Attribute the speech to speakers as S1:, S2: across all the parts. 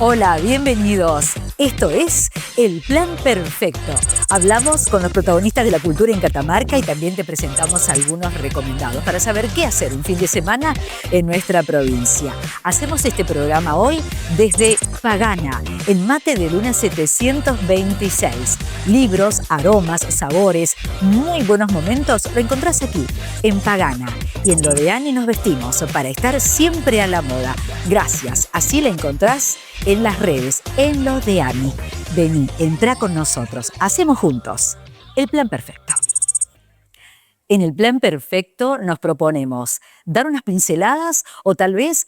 S1: Hola, bienvenidos. Esto es El Plan Perfecto. Hablamos con los protagonistas de la cultura en Catamarca y también te presentamos algunos recomendados para saber qué hacer un fin de semana en nuestra provincia. Hacemos este programa hoy desde Pagana, en Mate de Luna 726. Libros, aromas, sabores, muy buenos momentos lo encontrás aquí, en Pagana. Y en Lo de Ani nos vestimos para estar siempre a la moda. Gracias, así la encontrás en las redes, en Lo de Ani. Vení, entrá con nosotros, hacemos juntos el plan perfecto. En el plan perfecto nos proponemos dar unas pinceladas o tal vez,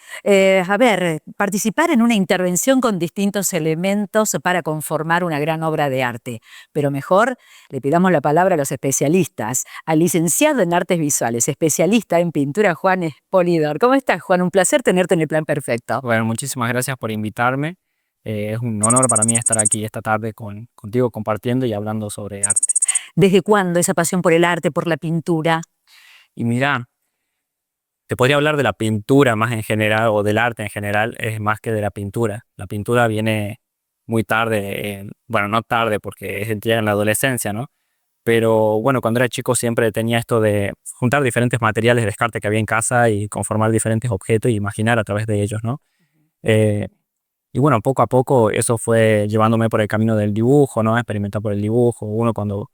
S1: participar en una intervención con distintos elementos para conformar una gran obra de arte. Pero mejor le pidamos la palabra a los especialistas, al licenciado en artes visuales, especialista en pintura, Juan Espolidor. ¿Cómo estás, Juan? Un placer tenerte en el plan perfecto.
S2: Bueno, muchísimas gracias por invitarme. Es un honor para mí estar aquí esta tarde contigo compartiendo y hablando sobre arte.
S1: ¿Desde cuándo esa pasión por el arte, por la pintura?
S2: Y mira, te podría hablar de la pintura más en general o del arte en general, es más que de la pintura. La pintura viene muy tarde, bueno, no tarde porque llega en la adolescencia, ¿no? Pero bueno, cuando era chico siempre tenía esto de juntar diferentes materiales de descarte que había en casa y conformar diferentes objetos y imaginar a través de ellos, ¿no? Y bueno, poco a poco eso fue llevándome por el camino del dibujo, ¿no? Experimentar por el dibujo. Uno cuando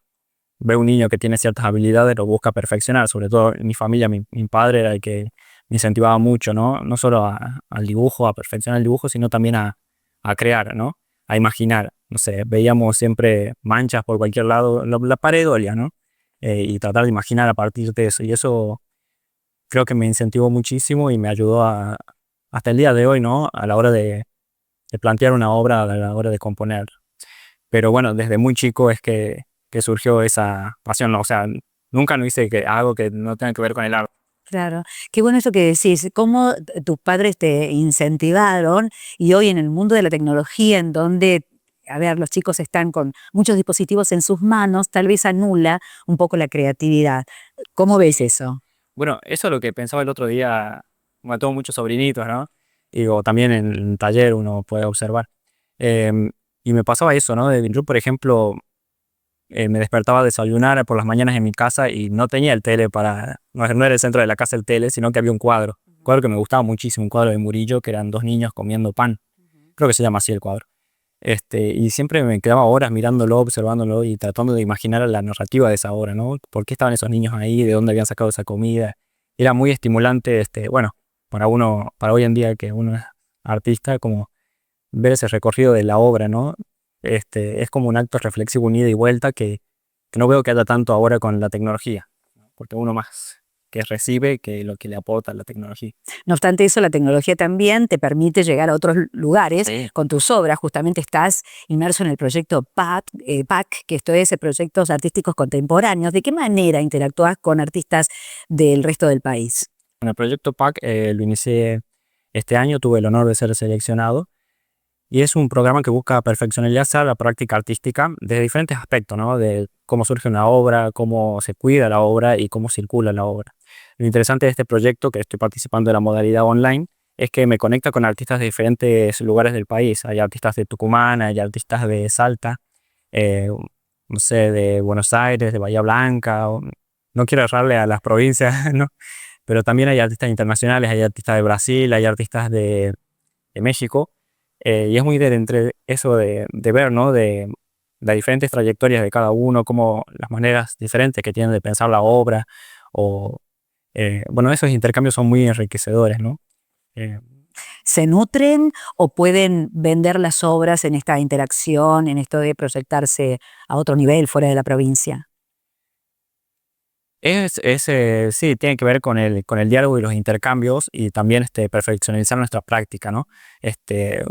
S2: ve a un niño que tiene ciertas habilidades lo busca perfeccionar. Sobre todo en mi familia, mi padre era el que me incentivaba mucho, ¿no? No solo al dibujo, a perfeccionar el dibujo, sino también a crear, ¿no? A imaginar. No sé, veíamos siempre manchas por cualquier lado, la pared olía, ¿no? Y tratar de imaginar a partir de eso. Y eso creo que me incentivó muchísimo y me ayudó hasta el día de hoy, ¿no? A la hora de plantear una obra, a la hora de componer. Pero bueno, desde muy chico es que surgió esa pasión, ¿no? O sea, nunca no hice algo que no tenga que ver con el arte.
S1: Claro, qué bueno eso que decís, cómo tus padres te incentivaron y hoy en el mundo de la tecnología en donde, los chicos están con muchos dispositivos en sus manos, tal vez anula un poco la creatividad. ¿Cómo ves eso?
S2: Bueno, eso es lo que pensaba el otro día, bueno, tengo muchos sobrinitos, ¿no? Y o también en el taller uno puede observar. Em, y me pasaba eso, ¿no? Yo, por ejemplo, me despertaba a desayunar por las mañanas en mi casa y no tenía el tele no era el centro de la casa el tele, sino que había un cuadro que me gustaba muchísimo, un cuadro de Murillo, que eran dos niños comiendo pan, creo que se llama así el cuadro. Y siempre me quedaba horas mirándolo, observándolo y tratando de imaginar la narrativa de esa obra, ¿no? ¿Por qué estaban esos niños ahí? ¿De dónde habían sacado esa comida? Era muy estimulante, bueno, para hoy en día que uno es artista, como ver ese recorrido de la obra, ¿no? Es como un acto reflexivo, un ida y vuelta que no veo que haya tanto ahora con la tecnología, ¿no? Porque uno más que recibe que lo que le aporta la tecnología.
S1: No obstante eso, la tecnología también te permite llegar a otros lugares
S2: Sí.
S1: con tus obras. Justamente estás inmerso en el proyecto PAC, que esto es Proyectos Artísticos Contemporáneos. ¿De qué manera interactúas con artistas del resto del país?
S2: En el proyecto PAC lo inicié este año, tuve el honor de ser seleccionado y es un programa que busca perfeccionalizar la práctica artística desde diferentes aspectos, ¿no? De cómo surge una obra, cómo se cuida la obra y cómo circula la obra. Lo interesante de este proyecto, que estoy participando de la modalidad online, es que me conecta con artistas de diferentes lugares del país. Hay artistas de Tucumán, hay artistas de Salta, eh, no sé, de Buenos Aires, de Bahía Blanca. No quiero errarle a las provincias, ¿no? Pero también hay artistas internacionales, hay artistas de Brasil, hay artistas de México, y es muy de entre eso de ver, ¿no? De las diferentes trayectorias de cada uno, como las maneras diferentes que tienen de pensar la obra, o bueno, esos intercambios son muy enriquecedores, ¿no? Eh,
S1: ¿Se nutren o pueden vender las obras en esta interacción, en esto de proyectarse a otro nivel fuera de la provincia?
S2: sí, tiene que ver con el diálogo y los intercambios y también perfeccionalizar nuestra práctica, ¿no?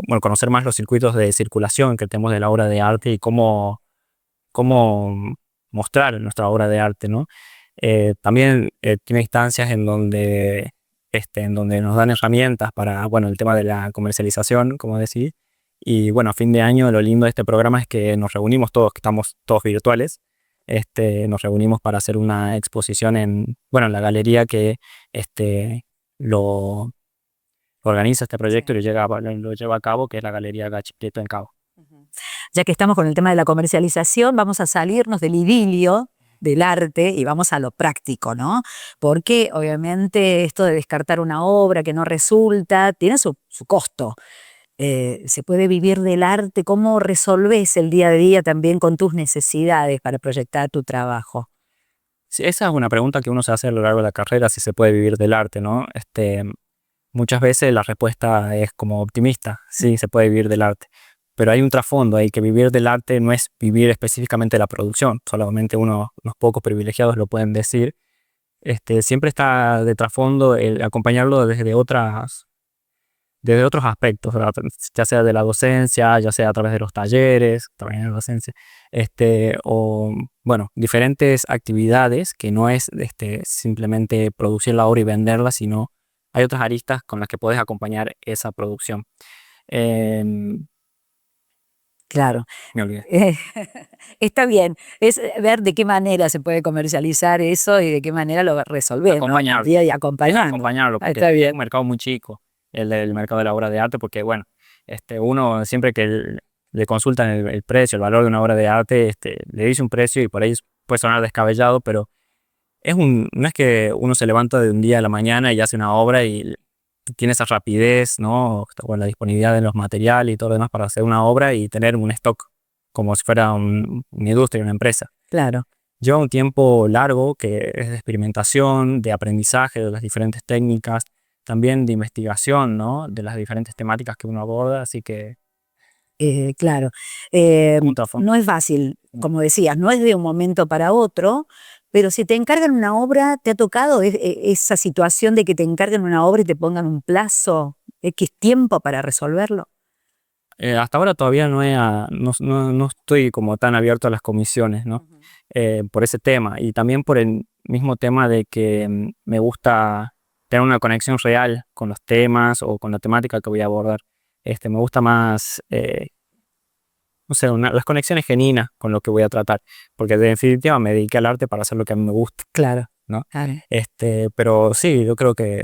S2: Bueno, conocer más los circuitos de circulación que tenemos de la obra de arte y cómo mostrar nuestra obra de arte, ¿no? También tiene instancias en donde nos dan herramientas para, bueno, el tema de la comercialización, como decís. Y bueno, a fin de año lo lindo de este programa es que nos reunimos todos, que estamos todos virtuales. Nos reunimos para hacer una exposición en la galería que lo, organiza este proyecto y lo lleva a cabo, que es la Galería Gachi Prieto en Cabo.
S1: Ya que estamos con el tema de la comercialización, vamos a salirnos del idilio del arte y vamos a lo práctico, ¿no? Porque obviamente esto de descartar una obra que no resulta tiene su costo. Se puede vivir del arte. ¿Cómo resolves el día a día también con tus necesidades para proyectar tu trabajo?
S2: Sí, esa es una pregunta que uno se hace a lo largo de la carrera, si se puede vivir del arte, ¿no? Muchas veces la respuesta es como optimista, sí, se puede vivir del arte. Pero hay un trasfondo ahí, que vivir del arte no es vivir específicamente de la producción, solamente unos pocos privilegiados lo pueden decir. Siempre está de trasfondo el acompañarlo desde otros aspectos, ¿verdad? Ya sea de la docencia, ya sea a través de los talleres, también en la docencia, o bueno, diferentes actividades que no es simplemente producir la obra y venderla, sino hay otras aristas con las que puedes acompañar esa producción.
S1: Claro.
S2: Me olvidé.
S1: Está bien, es ver de qué manera se puede comercializar eso y de qué manera lo resolver, ¿no?
S2: Acompañarlo.
S1: Y acompañarlo.
S2: Acompañarlo, porque
S1: Está
S2: es
S1: bien.
S2: un mercado muy chico, el del mercado de la obra de arte, porque bueno, uno siempre que le consultan el precio, el valor de una obra de arte, le dice un precio y por ahí puede sonar descabellado, pero no es que uno se levanta de un día a la mañana y hace una obra y tiene esa rapidez, ¿no? O la disponibilidad de los materiales y todo lo demás para hacer una obra y tener un stock como si fuera una industria, una empresa.
S1: Claro.
S2: Lleva un tiempo largo que es de experimentación, de aprendizaje de las diferentes técnicas, también de investigación, ¿no? De las diferentes temáticas que uno aborda, así que
S1: Claro.
S2: un trasfondo.
S1: No es fácil, como decías, no es de un momento para otro, pero si te encargan una obra, ¿te ha tocado esa situación de que te encarguen una obra y te pongan un plazo, X tiempo para resolverlo?
S2: Hasta ahora todavía no estoy como tan abierto a las comisiones, ¿no? Por ese tema y también por el mismo tema de que me gusta tener una conexión real con los temas o con la temática que voy a abordar. Me gusta más, no sé, las conexiones genuinas con lo que voy a tratar, porque de definitiva me dediqué al arte para hacer lo que a mí me gusta,
S1: Claro,
S2: ¿no?
S1: claro.
S2: Pero sí, yo creo que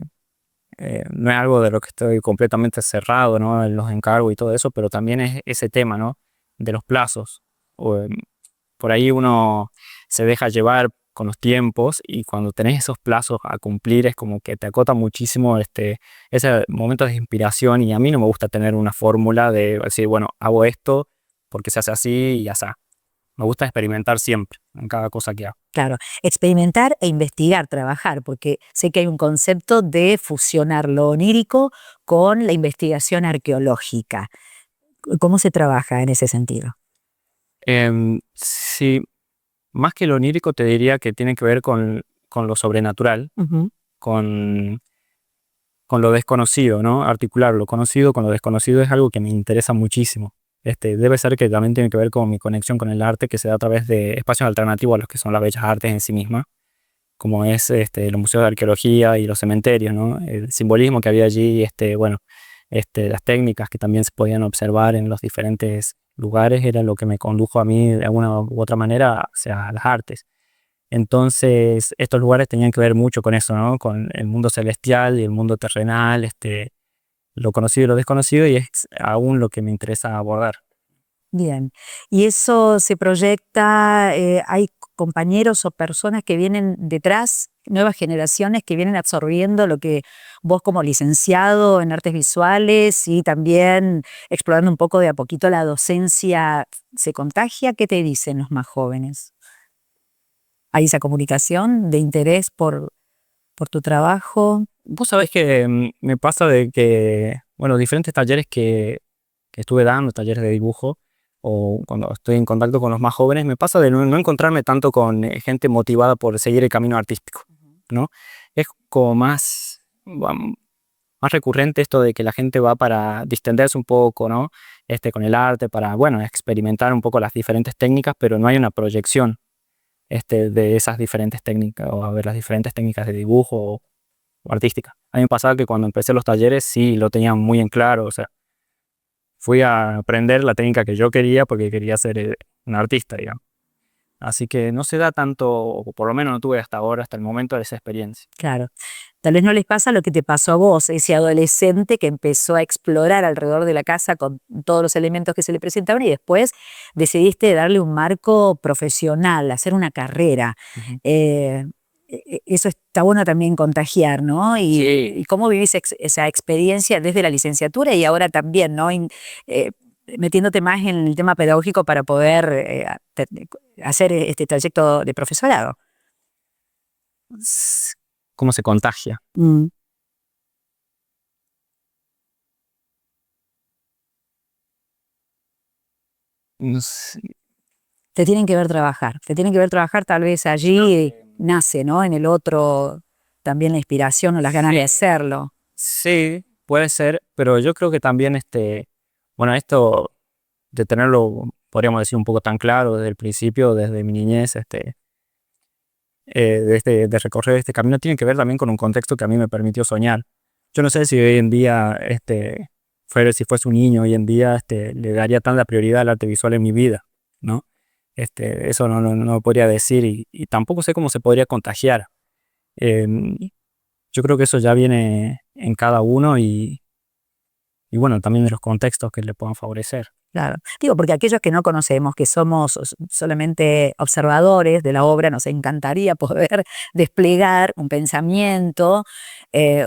S2: no es algo de lo que estoy completamente cerrado, ¿no? En los encargos y todo eso, pero también es ese tema, ¿no? De los plazos. Por ahí uno se deja llevar con los tiempos y cuando tenés esos plazos a cumplir es como que te acota muchísimo ese momento de inspiración, y a mí no me gusta tener una fórmula de decir, bueno, hago esto porque se hace así y ya está. Me gusta experimentar siempre en cada cosa que hago.
S1: Claro, experimentar e investigar, trabajar, porque sé que hay un concepto de fusionar lo onírico con la investigación arqueológica. ¿Cómo se trabaja en ese sentido?
S2: Sí, más que lo onírico te diría que tiene que ver con lo sobrenatural, con lo desconocido, ¿no? Articular lo conocido con lo desconocido es algo que me interesa muchísimo. Debe ser que también tiene que ver con mi conexión con el arte, que se da a través de espacios alternativos a los que son las bellas artes en sí mismas, como es los museos de arqueología y los cementerios, ¿no? El simbolismo que había allí, bueno, las técnicas que también se podían observar en los diferentes lugares era lo que me condujo a mí de alguna u otra manera hacia las artes. Entonces, estos lugares tenían que ver mucho con eso, ¿no? Con el mundo celestial y el mundo terrenal, lo conocido y lo desconocido, y es aún lo que me interesa abordar.
S1: Bien, y eso se proyecta, hay compañeros o personas que vienen detrás, nuevas generaciones que vienen absorbiendo lo que vos como licenciado en artes visuales y también explorando un poco de a poquito la docencia, ¿se contagia? ¿Qué te dicen los más jóvenes? ¿Hay esa comunicación de interés por tu trabajo?
S2: Vos sabés que me pasa de que, bueno, diferentes talleres que estuve dando, talleres de dibujo, o cuando estoy en contacto con los más jóvenes, me pasa de no encontrarme tanto con gente motivada por seguir el camino artístico, ¿no? Es como más recurrente esto de que la gente va para distenderse un poco, ¿no? Con el arte, para, bueno, experimentar un poco las diferentes técnicas, pero no hay una proyección de esas diferentes técnicas, o a ver las diferentes técnicas de dibujo o artística. A mí me pasaba que cuando empecé los talleres sí lo tenía muy en claro, o sea, fui a aprender la técnica que yo quería porque quería ser un artista, digamos. Así que no se da tanto, o por lo menos no tuve hasta ahora, hasta el momento, de esa experiencia.
S1: Claro. Tal vez no les pasa lo que te pasó a vos, ese adolescente que empezó a explorar alrededor de la casa con todos los elementos que se le presentaban y después decidiste darle un marco profesional, hacer una carrera.
S2: Ujú.
S1: Eso está bueno también contagiar, ¿no?
S2: Sí.
S1: Y cómo vivís esa experiencia desde la licenciatura y ahora también, ¿no? Eh, Metiéndote más en el tema pedagógico para poder hacer este trayecto de profesorado.
S2: ¿Cómo se contagia?
S1: Mm.
S2: No sé.
S1: Te tienen que ver trabajar, tal vez allí nace, ¿no? En el otro también la inspiración o las ganas de hacerlo.
S2: Sí, puede ser, pero yo creo que también bueno, esto de tenerlo, podríamos decir, un poco tan claro desde el principio, desde mi niñez, de recorrer este camino, tiene que ver también con un contexto que a mí me permitió soñar. Yo no sé si hoy en día, si fuese un niño hoy en día, le daría tanta prioridad al arte visual en mi vida, ¿no? Eso no podría decir y tampoco sé cómo se podría contagiar. Em, yo creo que eso ya viene en cada uno y bueno, también de los contextos que le puedan favorecer.
S1: Claro. Digo, porque aquellos que no conocemos, que somos solamente observadores de la obra, nos encantaría poder desplegar un pensamiento,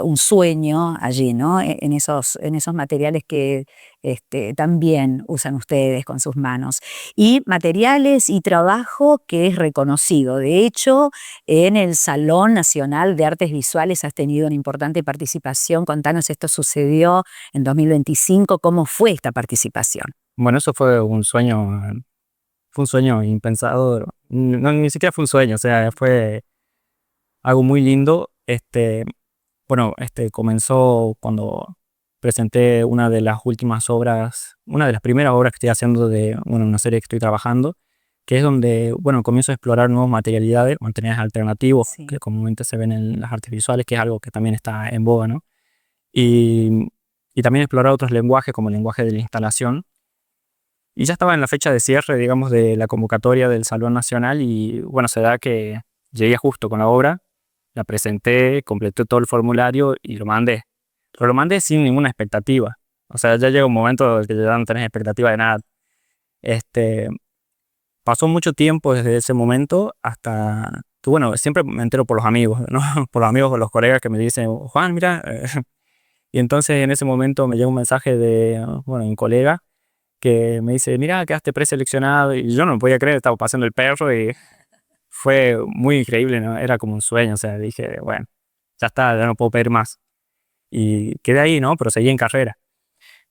S1: un sueño allí, ¿no? En esos materiales que también usan ustedes con sus manos. Y materiales y trabajo que es reconocido. De hecho, en el Salón Nacional de Artes Visuales has tenido una importante participación. Contanos, esto sucedió en 2025. ¿Cómo fue esta participación?
S2: Bueno, eso fue un sueño impensado, no, ni siquiera fue un sueño, o sea, fue algo muy lindo. Bueno, comenzó cuando presenté una de las últimas obras, una de las primeras obras que estoy haciendo bueno, una serie que estoy trabajando, que es donde, bueno, comienzo a explorar nuevos materiales alternativos,
S1: Sí.
S2: que comúnmente se ven en las artes visuales, que es algo que también está en boga, ¿no? Y, y también explorar otros lenguajes, como el lenguaje de la instalación. Y ya estaba en la fecha de cierre, digamos, de la convocatoria del Salón Nacional y, bueno, se da que llegué justo con la obra, la presenté, completé todo el formulario y lo mandé. Pero lo mandé sin ninguna expectativa. O sea, ya llega un momento en que ya no tenés expectativa de nada. Este, Pasó mucho tiempo desde ese momento hasta que, bueno, siempre me entero por los amigos, ¿no? Por los amigos o los colegas que me dicen, Juan, mira. Y entonces en ese momento me llega un mensaje de, bueno, un colega que me dice, mira, quedaste preseleccionado. Y yo no me podía creer, estaba pasando el perro y fue muy increíble, ¿no? Era como un sueño, o sea, dije, bueno, ya está, ya no puedo pedir más. Y quedé ahí, ¿no? Pero seguí en carrera.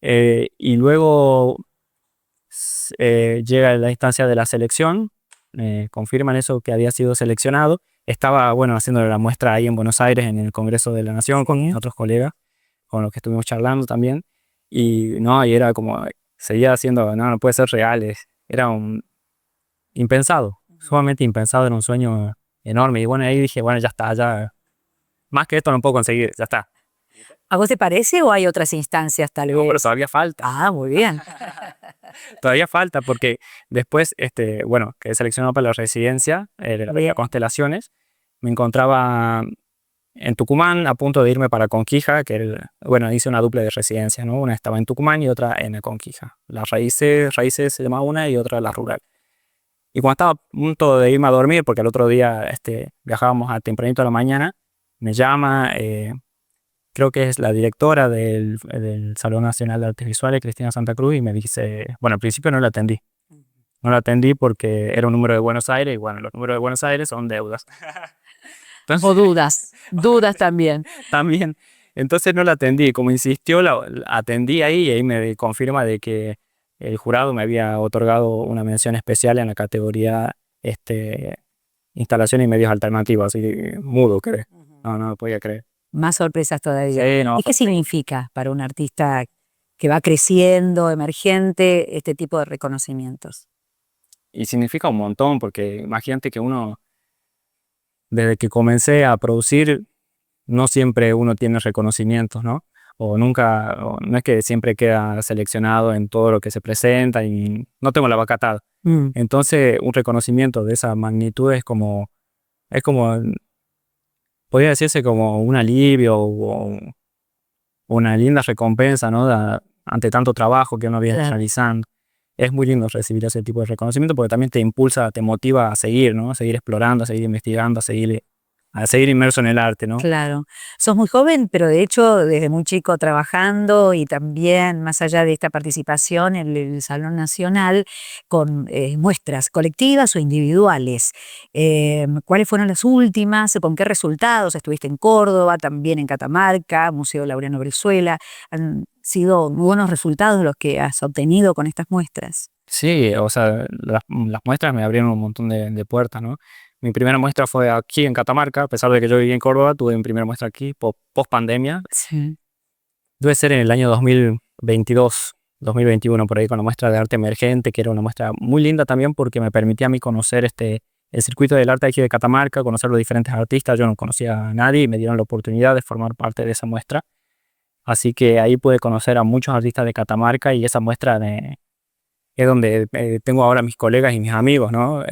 S2: Y luego llega la instancia de la selección, confirman eso que había sido seleccionado. Estaba, bueno, haciendo la muestra ahí en Buenos Aires, en el Congreso de la Nación, con otros colegas, con los que estuvimos charlando también. Y no, y era como, seguía haciendo, no puede ser real, era un impensado, sumamente impensado, era un sueño enorme. Y bueno, ahí dije, bueno, ya está, ya, más que esto no puedo conseguir, ya está.
S1: ¿A vos te parece o hay otras instancias tal
S2: No,
S1: vez?
S2: pero todavía falta.
S1: Ah, muy bien.
S2: Todavía falta porque después, bueno, quedé seleccionado para la residencia de la Beca
S1: Bien.
S2: Constelaciones. Me encontraba en Tucumán a punto de irme para Conquija, bueno, hice una dupla de residencias, ¿no? Una estaba en Tucumán y otra en Conquija. Las raíces se llama una y otra la rural. Y cuando estaba a punto de irme a dormir, porque al otro día viajábamos a tempranito a la mañana, me llama, creo que es la directora del Salón Nacional de Artes Visuales, Cristina Santa Cruz, y me dice, bueno, al principio no la atendí. No la atendí porque era un número de Buenos Aires y bueno, los números de Buenos Aires son deudas.
S1: O
S2: Entonces,
S1: dudas también.
S2: también. Entonces no la atendí. Como insistió, la atendí ahí y ahí me confirma de que el jurado me había otorgado una mención especial en la categoría instalación y medios alternativos. Así que mudo, creo. No podía creer.
S1: Más sorpresas todavía.
S2: Sí, no,
S1: ¿Y qué significa para un artista que va creciendo, emergente, este tipo de reconocimientos?
S2: y significa un montón porque imagínate que uno, desde que comencé a producir, no siempre uno tiene reconocimientos, ¿no? O nunca, o no es que siempre queda seleccionado en todo lo que se presenta y no tengo la vaca atada.
S1: Mm.
S2: Entonces, un reconocimiento de esa magnitud es como podría decirse como un alivio o una linda recompensa, ¿no? Ante tanto trabajo que uno viene
S1: Claro.
S2: realizando. Es muy lindo recibir ese tipo de reconocimiento porque también te impulsa, te motiva a seguir, ¿no? A seguir explorando, a seguir investigando, a seguir inmerso en el arte, ¿no?
S1: Claro. Sos muy joven, pero de hecho desde muy chico trabajando y también más allá de esta participación en el Salón Nacional con muestras colectivas o individuales. ¿Cuáles fueron las últimas? ¿Con qué resultados? Estuviste en Córdoba, también en Catamarca, Museo Laureano Brizuela. ¿Han sido muy buenos resultados los que has obtenido con estas muestras?
S2: Sí, o sea, las muestras me abrieron un montón de puertas, ¿no? Mi primera muestra fue aquí en Catamarca, a pesar de que yo viví en Córdoba, tuve mi primera muestra aquí, post pandemia.
S1: Sí.
S2: Debe ser en el año 2022, 2021, por ahí, con la muestra de arte emergente, que era una muestra muy linda también porque me permitía a mí conocer el circuito del arte aquí de Catamarca, conocer los diferentes artistas. Yo no conocía a nadie y me dieron la oportunidad de formar parte de esa muestra. Así que ahí pude conocer a muchos artistas de Catamarca y esa muestra es donde tengo ahora mis colegas y mis amigos, ¿no?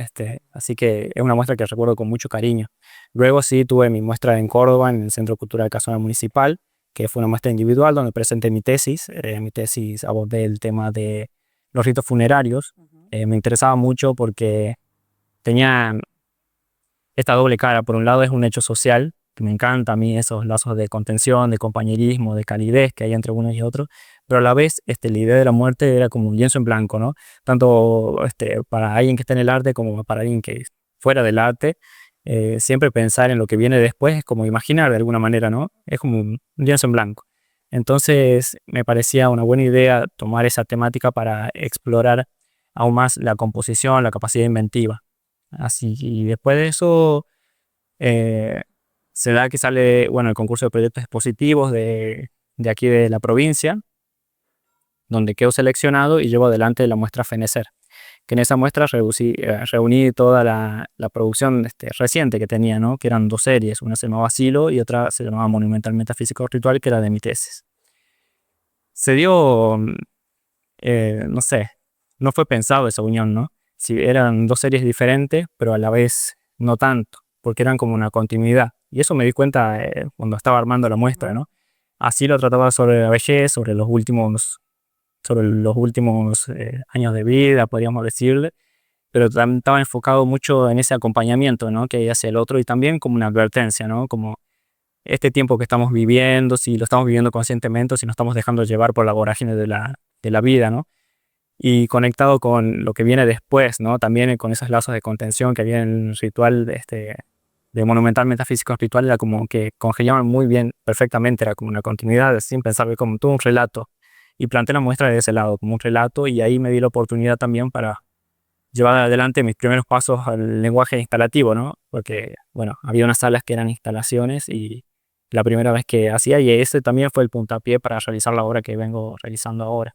S2: Así que es una muestra que recuerdo con mucho cariño. Luego sí tuve mi muestra en Córdoba, en el Centro Cultural Casona Municipal, que fue una muestra individual donde presenté mi tesis. Mi tesis abordé el tema de los ritos funerarios. Me interesaba mucho porque tenía esta doble cara. Por un lado es un hecho social, que me encanta a mí esos lazos de contención, de compañerismo, de calidez que hay entre unos y otros, pero a la vez la idea de la muerte era como un lienzo en blanco, ¿no? Tanto para alguien que está en el arte como para alguien que fuera del arte. Siempre pensar en lo que viene después es como imaginar de alguna manera, ¿no? Es como un lienzo en blanco. Entonces me parecía una buena idea tomar esa temática para explorar aún más la composición, la capacidad inventiva. Así, y después de eso eh, se da que sale, bueno, el concurso de proyectos expositivos de aquí de la provincia, donde quedo seleccionado y llevo adelante la muestra Fenecer, que en esa muestra reuní toda la producción reciente que tenía, ¿no? Que eran dos series, una se llamaba Silo y otra se llamaba Monumental Metafísico Ritual, que era de mi tesis. Se dio, no sé, no fue pensado esa unión, ¿no? Si eran dos series diferentes, pero a la vez no tanto, porque eran como una continuidad. Y eso me di cuenta cuando estaba armando la muestra, ¿no? Así lo trataba sobre la vejez, sobre los últimos años de vida, podríamos decirle, pero también estaba enfocado mucho en ese acompañamiento, ¿no? Que hay hacia el otro y también como una advertencia, ¿no? Como este tiempo que estamos viviendo, si lo estamos viviendo conscientemente o si nos estamos dejando llevar por la vorágine de la vida, ¿no? Y conectado con lo que viene después, ¿no? También con esos lazos de contención que había en el ritual de Monumental Metafísico Espiritual, era como que congeniaban muy bien, perfectamente, era como una continuidad, sin pensar, como todo un relato. Y planteé la muestra de ese lado, como un relato, y ahí me di la oportunidad también para llevar adelante mis primeros pasos al lenguaje instalativo, ¿no? Porque, bueno, había unas salas que eran instalaciones y la primera vez que hacía, y ese también fue el puntapié para realizar la obra que vengo realizando ahora.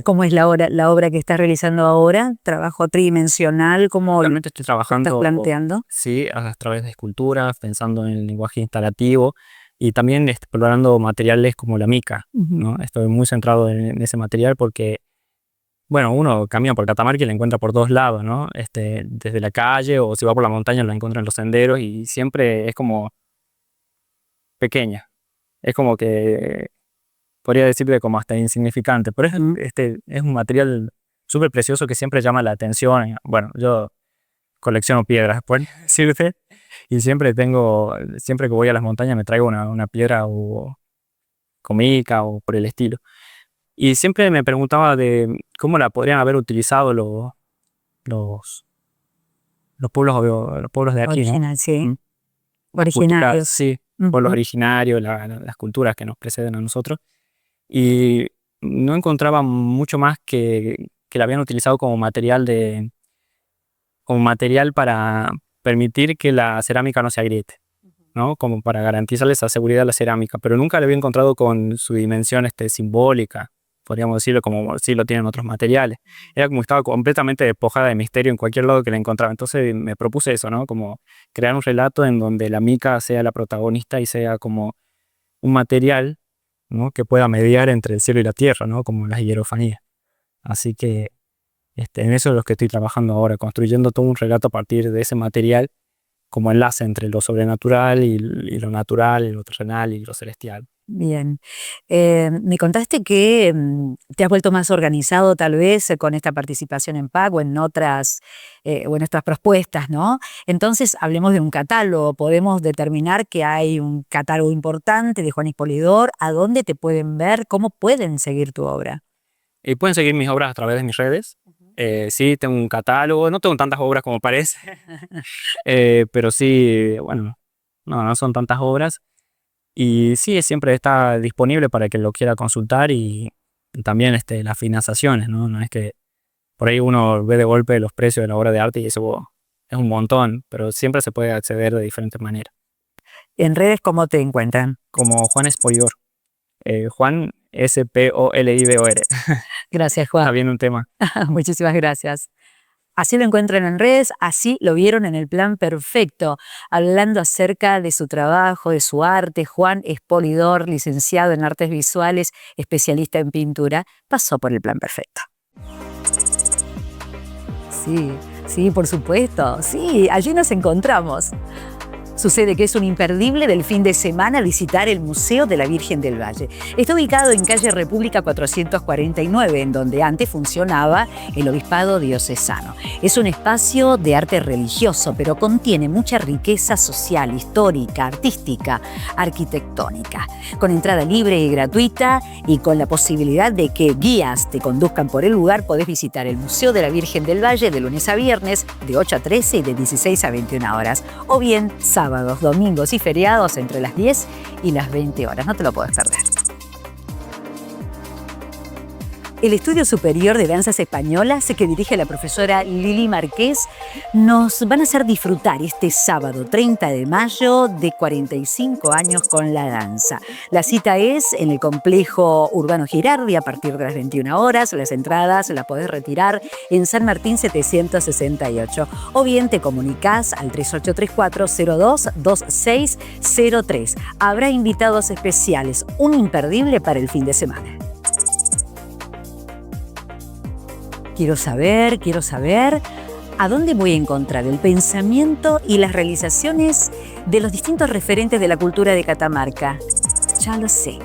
S1: ¿Cómo es la obra que estás realizando ahora? ¿Trabajo tridimensional? ¿Cómo lo
S2: Realmente estoy
S1: estás
S2: trabajando,
S1: planteando?
S2: sí, a través de esculturas, pensando en el lenguaje instalativo y también explorando materiales como la mica,
S1: Ujú.
S2: ¿no? Estoy muy centrado en ese material porque, bueno, uno camina por Catamarca y la encuentra por todos lados, ¿no? Desde la calle o si va por la montaña la encuentra en los senderos y siempre es como pequeña. Es como que podría decirte como hasta insignificante, pero
S1: Ujú.
S2: es un material súper precioso que siempre llama la atención. Bueno, yo colecciono piedras, por decirte, y siempre que voy a las montañas me traigo una piedra o comica o por el estilo. Y siempre me preguntaba de cómo la podrían haber utilizado los, los pueblos de aquí, ¿no?
S1: Original, sí.
S2: ¿Mm? Las culturas,
S1: Originarios.
S2: sí, pueblos
S1: Ujú.
S2: originarios, las culturas que nos preceden a nosotros. Y no encontraba mucho más que la habían utilizado como material para permitir que la cerámica no se agriete, ¿no? Como para garantizarle esa seguridad a la cerámica, pero nunca la había encontrado con su dimensión simbólica, podríamos decirlo, como sí lo tienen otros materiales. Era como que estaba completamente despojada de misterio en cualquier lado que la encontraba. Entonces me propuse eso, ¿no? Como crear un relato en donde la mica sea la protagonista y sea como un material, ¿no? Que pueda mediar entre el cielo y la tierra, ¿no? Como las hierofanías. Así que en eso es lo que estoy trabajando ahora, construyendo todo un relato a partir de ese material como enlace entre lo sobrenatural y lo natural, y lo terrenal y lo celestial.
S1: Bien. Me contaste que te has vuelto más organizado tal vez con esta participación en PAC o en otras propuestas, ¿no? Entonces, hablemos de un catálogo. Podemos determinar que hay un catálogo importante de Juan Hispolidor. ¿A dónde te pueden ver? ¿Cómo pueden seguir tu obra?
S2: Y pueden seguir mis obras a través de mis redes. Sí, tengo un catálogo, no tengo tantas obras como parece, pero sí, bueno, no son tantas obras. Y sí, siempre está disponible para que lo quiera consultar y también las financiaciones, ¿no? No es que por ahí uno ve de golpe los precios de la obra de arte y eso es un montón, pero siempre se puede acceder de diferentes maneras.
S1: ¿En redes cómo te encuentran?
S2: Como Juan Hispolidor. Juan Spolidor.
S1: Gracias,
S2: Está
S1: Juan.
S2: bien un tema.
S1: Muchísimas gracias. Así lo encuentran en redes, así lo vieron en El Plan Perfecto, hablando acerca de su trabajo, de su arte. Juan Hispolidor, licenciado en Artes Visuales, especialista en pintura, pasó por El Plan Perfecto. Sí, por supuesto. Sí, allí nos encontramos. Sucede que es un imperdible del fin de semana visitar el Museo de la Virgen del Valle. Está ubicado en calle República 449, en donde antes funcionaba el Obispado Diocesano. Es un espacio de arte religioso, pero contiene mucha riqueza social, histórica, artística, arquitectónica. Con entrada libre y gratuita y con la posibilidad de que guías te conduzcan por el lugar, podés visitar el Museo de la Virgen del Valle de lunes a viernes, de 8 a 13 y de 16 a 21 horas. O bien, sábados, domingos y feriados entre las 10 y las 20 horas. No te lo puedes perder. El Estudio Superior de Danzas Españolas, que dirige la profesora Lili Marqués, nos van a hacer disfrutar este sábado 30 de mayo de 45 años con la danza. La cita es en el Complejo Urbano Girardi a partir de las 21 horas. Las entradas las podés retirar en San Martín 768. O bien te comunicás al 3834-022603. Habrá invitados especiales, un imperdible para el fin de semana. Quiero saber a dónde voy a encontrar el pensamiento y las realizaciones de los distintos referentes de la cultura de Catamarca. Ya lo sé,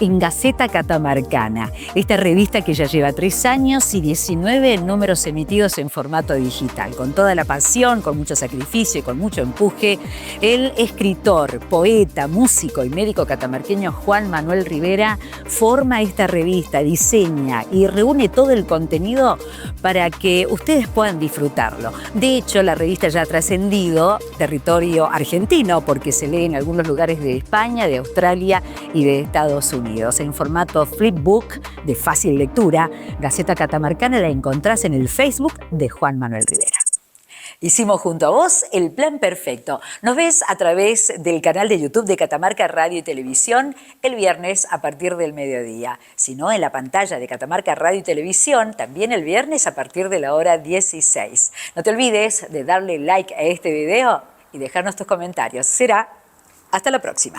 S1: en Gaceta Catamarcana, esta revista que ya lleva 3 años y 19 números emitidos en formato digital. Con toda la pasión, con mucho sacrificio y con mucho empuje, el escritor, poeta, músico y médico catamarqueño Juan Manuel Rivera forma esta revista, diseña y reúne todo el contenido para que ustedes puedan disfrutarlo. De hecho, la revista ya ha trascendido territorio argentino porque se lee en algunos lugares de España, de Australia y de Estados Unidos. En formato flipbook de fácil lectura, Gaceta Catamarcana la encontrás en el Facebook de Juan Manuel Rivera. Hicimos junto a vos El Plan Perfecto. Nos ves a través del canal de YouTube de Catamarca Radio y Televisión el viernes a partir del mediodía. Si no, en la pantalla de Catamarca Radio y Televisión, también el viernes a partir de la hora 16. No te olvides de darle like a este video y dejarnos tus comentarios. Será hasta la próxima.